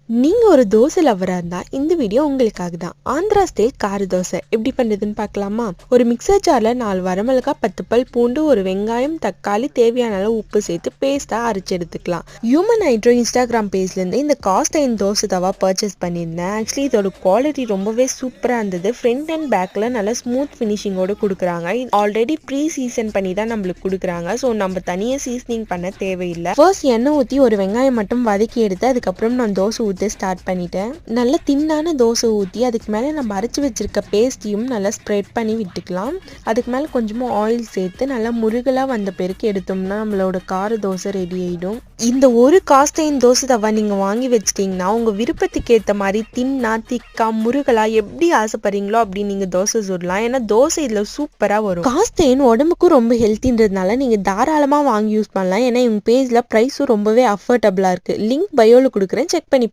நீங்க ஒரு தோசை லவரா இருந்தா இந்த வீடியோ உங்களுக்காக தான். ஆந்திரா ஸ்டைல் கார தோசை எப்படி பண்றதுன்னு பார்க்கலாமா? ஒரு மிக்சர் ஜார்ல 4 வரமிளகாய், 10 பல் பூண்டு, ஒரு வெங்காயம், தக்காளி, தேவையான அளவு உப்பு சேர்த்து பேஸ்டா அரைச்சு எடுத்துக்கலாம். ஹியூமன் ஹைட்ரோ இன்ஸ்டாகிராம் பேஜ்ல இருந்து இந்த காஸ்ட் அண்ட் தோசை தவா பர்ச்சேஸ் பண்ணியிருந்தேன். ஆக்சுவலி இதோட குவாலிட்டி ரொம்பவே சூப்பரா இருந்தது. ஃப்ரண்ட் அண்ட் பேக்ல நல்ல ஸ்மூத் ஃபினிஷிங்கோட கொடுக்குறாங்க. ஆல்ரெடி ப்ரீ சீசன் பண்ணி தான் நம்மளுக்கு கொடுக்குறாங்க. ஸோ நம்ம தனியாக சீசனிங் பண்ண தேவையில்லை. ஃபர்ஸ்ட் எண்ணெய் ஊற்றி ஒரு வெங்காயம் மட்டும் வதக்கி எடுத்து அதுக்கப்புறம் நான் தோசை ஊற்றி ஸ்டார்ட் பண்ணிட்டேன். நல்ல தின்னான தோசை ஊற்றி அதுக்கு மேலே நம்ம அரைச்சி வச்சிருக்க பேஸ்ட்டையும் நல்லா ஸ்ப்ரெட் பண்ணி விட்டுக்கலாம். அதுக்கு மேலே கொஞ்சமாக ஆயில் சேர்த்து நல்லா முருகலாக வந்த பிறகு எடுத்தோம்னா நம்மளோட கார தோசை ரெடி ஆகிடும். இந்த ஒரு காஸ்டைன் தோசை தவா நீங்கள் வாங்கி வச்சிட்டிங்கன்னா உங்கள் விருப்பத்துக்கு ஏற்ற மாதிரி தின்னா, திக்கா, முருகலா எப்படி ஆசைப்படுறீங்களோ அப்படி நீங்கள் தோசை சுடலாம். ஏன்னா தோசை இதில் சூப்பராக வரும். காஸ்டைன் உடம்புக்கும் ரொம்ப ஹெல்த்தின்றதுனால நீங்கள் தாராளமாக வாங்கி யூஸ் பண்ணலாம். ஏன்னா இவங்க பேஜில் ப்ரைஸும் ரொம்பவே அஃபோர்டபுளாக இருக்குது. லிங்க் பயோவில் கொடுக்குறேன், செக் பண்ணி